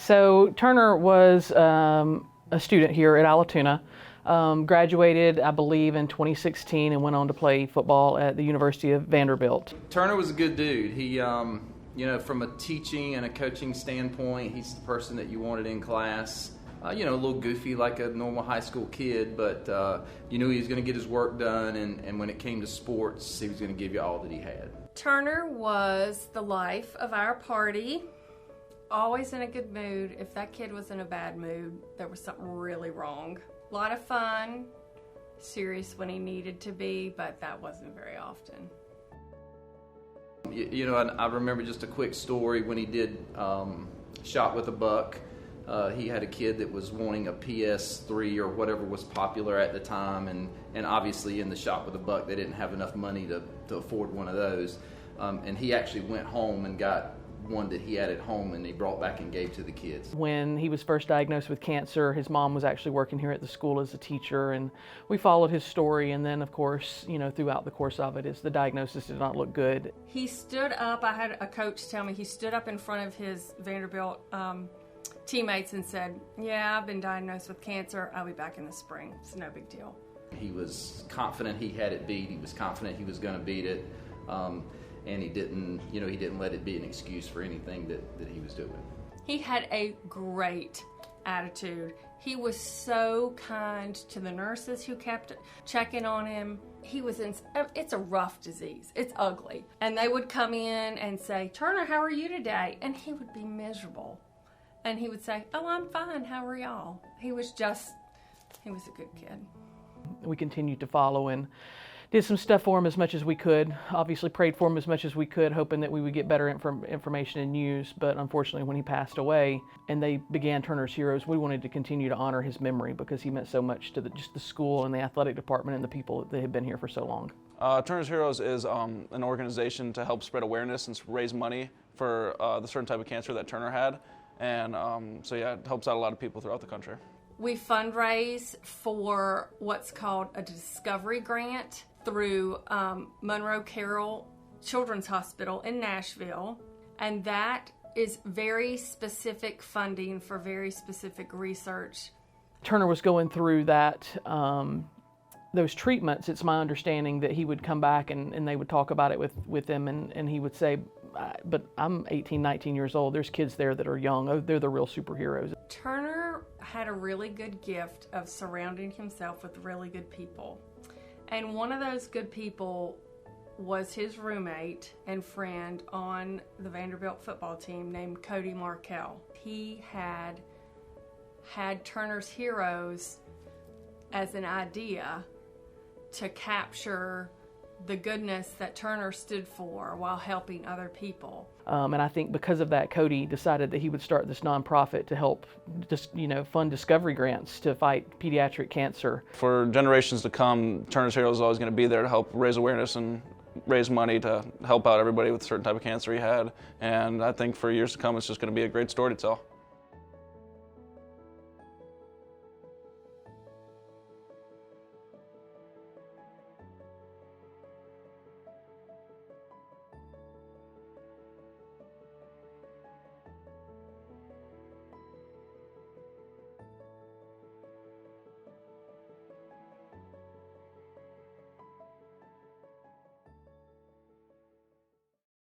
So Turner was a student here at Allatoona, graduated, I believe, in 2016 and went on to play football at the University of Vanderbilt. Turner was a good dude. He, from a teaching and a coaching standpoint, he's the person that you wanted in class. A little goofy like a normal high school kid, but you knew he was going to get his work done, and when it came to sports, he was going to give you all that he had. Turner was the life of our party, always in a good mood. If that kid was in a bad mood, there was something really wrong. A lot of fun, serious when he needed to be, but that wasn't very often. I remember just a quick story when he did Shot with a Buck. He had a kid that was wanting a PS3 or whatever was popular at the time, and obviously in the Shot with a Buck they didn't have enough money to afford one of those. And he actually went home and got one that he had at home, and he brought back and gave to the kids. When he was first diagnosed with cancer, his mom was actually working here at the school as a teacher, and we followed his story. And then, of course, throughout the course of it, the diagnosis did not look good. He stood up. I had a coach tell me he stood up in front of his Vanderbilt teammates and said, "Yeah, I've been diagnosed with cancer. I'll be back in the spring. It's no big deal." He was confident he had it beat. He was confident he was going to beat it. And he didn't let it be an excuse for anything that he was doing. He had a great attitude. He was so kind to the nurses who kept checking on him. It's a rough disease. It's ugly. And they would come in and say, "Turner, how are you today?" And he would be miserable. And he would say, "Oh, I'm fine. How are y'all?" He was a good kid. We continued to follow and did some stuff for him as much as we could. Obviously prayed for him as much as we could, hoping that we would get better information and news. But unfortunately, when he passed away and they began Turner's Heroes, we wanted to continue to honor his memory because he meant so much to just the school and the athletic department and the people that had been here for so long. Turner's Heroes is an organization to help spread awareness and raise money for the certain type of cancer that Turner had. And it helps out a lot of people throughout the country. We fundraise for what's called a Discovery Grant through Monroe Carroll Children's Hospital in Nashville, and that is very specific funding for very specific research. Turner was going through those treatments. It's my understanding that he would come back and they would talk about it with him, and he would say, "But I'm 18, 19 years old. There's kids there that are young. Oh, they're the real superheroes." Turner had a really good gift of surrounding himself with really good people. And one of those good people was his roommate and friend on the Vanderbilt football team named Cody Markell. He had Turner's Heroes as an idea to capture the goodness that Turner stood for while helping other people. And I think because of that, Cody decided that he would start this nonprofit to help fund discovery grants to fight pediatric cancer. For generations to come, Turner's Heroes is always going to be there to help raise awareness and raise money to help out everybody with a certain type of cancer he had. And I think for years to come, it's just going to be a great story to tell.